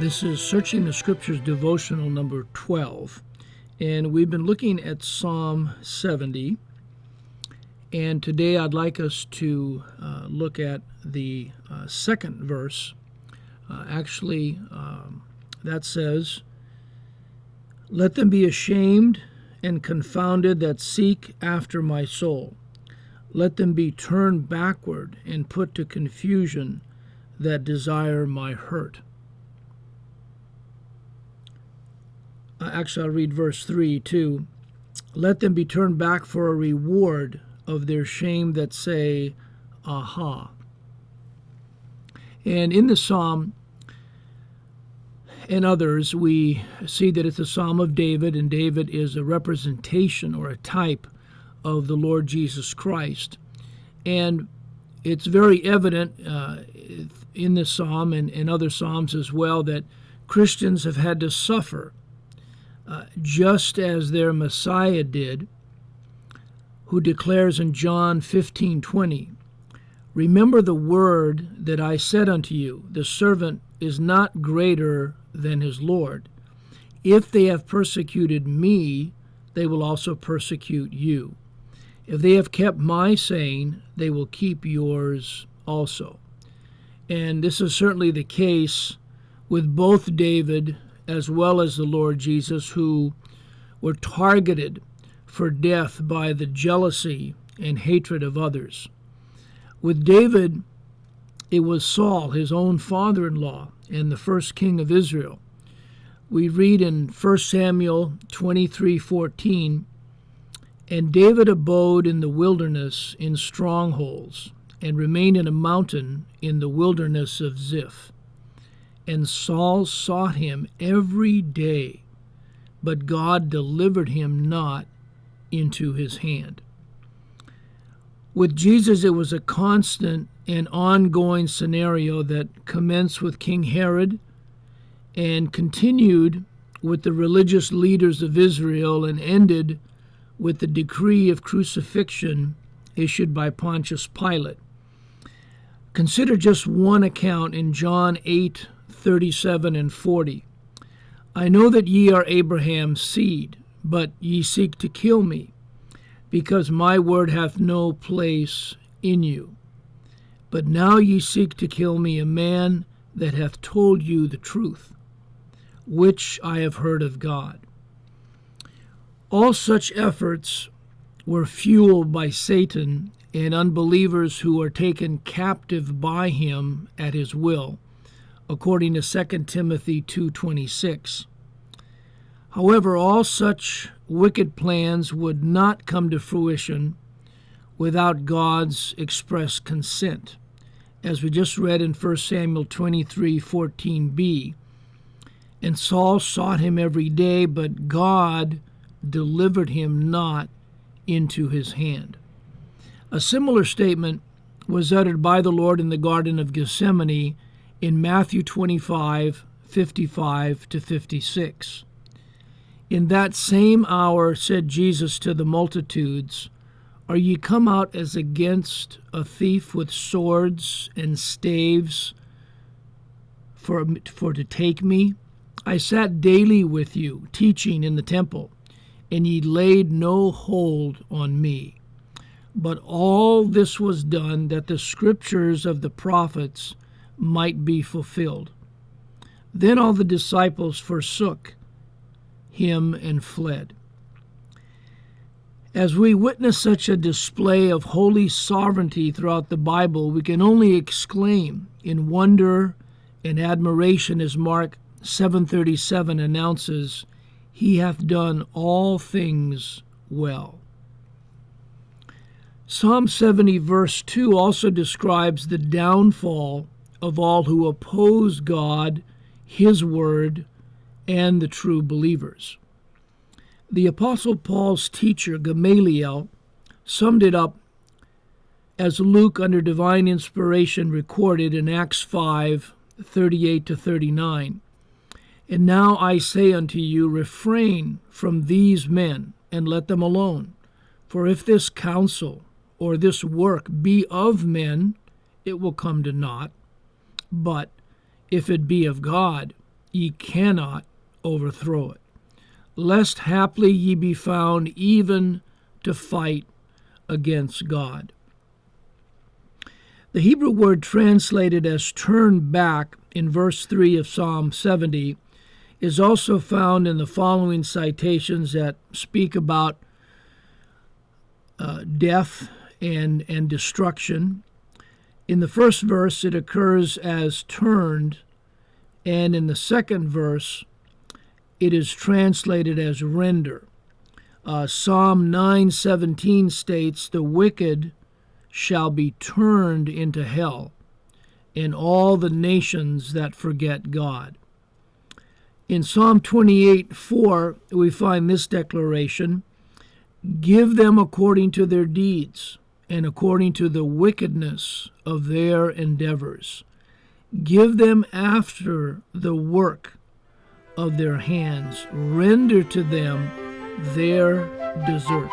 This is Searching the Scriptures Devotional number 12, and we've been looking at Psalm 70, and today I'd like us to look at the second verse. That says, "Let them be ashamed and confounded that seek after my soul. Let them be turned backward and put to confusion that desire my hurt." I'll read verse 3 too. "Let them be turned back for a reward of their shame that say, Aha." And in the psalm and others, we see that it's a psalm of David, and David is a representation or a type of the Lord Jesus Christ. And it's very evident in this psalm and other psalms as well that Christians have had to suffer just as their Messiah did, who declares in John 15:20, "Remember the word that I said unto you, the servant is not greater than his Lord. If they have persecuted me, they will also persecute you. If they have kept my saying, they will keep yours also." And this is certainly the case with both David as well as the Lord Jesus, who were targeted for death by the jealousy and hatred of others. With David, it was Saul, his own father-in-law, and the first king of Israel. We read in 1 Samuel 23:14, "And David abode in the wilderness in strongholds, and remained in a mountain in the wilderness of Ziph. And Saul sought him every day, but God delivered him not into his hand." With Jesus, it was a constant and ongoing scenario that commenced with King Herod and continued with the religious leaders of Israel and ended with the decree of crucifixion issued by Pontius Pilate. Consider just one account in John 8:37 and 40. "I know that ye are Abraham's seed, but ye seek to kill me, because my word hath no place in you. But now ye seek to kill me, a man that hath told you the truth, which I have heard of God." All such efforts were fueled by Satan and unbelievers who are taken captive by him at his will, according to 2 Timothy 2:26. However, all such wicked plans would not come to fruition without God's express consent, as we just read in 1 Samuel 23:14b. "And Saul sought him every day, but God delivered him not into his hand." A similar statement was uttered by the Lord in the Garden of Gethsemane in Matthew 25:55-56. "In that same hour said Jesus to the multitudes, Are ye come out as against a thief with swords and staves for to take me? I sat daily with you, teaching in the temple, and ye laid no hold on me. But all this was done that the scriptures of the prophets might be fulfilled. Then all the disciples forsook him and fled." As we witness such a display of holy sovereignty throughout the Bible, we can only exclaim in wonder and admiration as Mark 7:37 announces, "He hath done all things well." Psalm 70 verse 2 also describes the downfall of all who oppose God, His Word, and the true believers. The Apostle Paul's teacher, Gamaliel, summed it up as Luke, under divine inspiration, recorded in Acts 5:38-39. "And now I say unto you, refrain from these men, and let them alone. For if this counsel or this work be of men, it will come to naught. But if it be of God, ye cannot overthrow it, lest haply ye be found even to fight against God. The Hebrew word translated as turn back in verse 3 of Psalm 70 is also found in the following citations that speak about death and destruction. In the first verse, it occurs as turned, and in the second verse, it is translated as render. Psalm 9:17 states, "The wicked shall be turned into hell, and all the nations that forget God." In Psalm 28:4, we find this declaration, "Give them according to their deeds, and according to the wickedness of their endeavors. Give them after the work of their hands. Render to them their desert."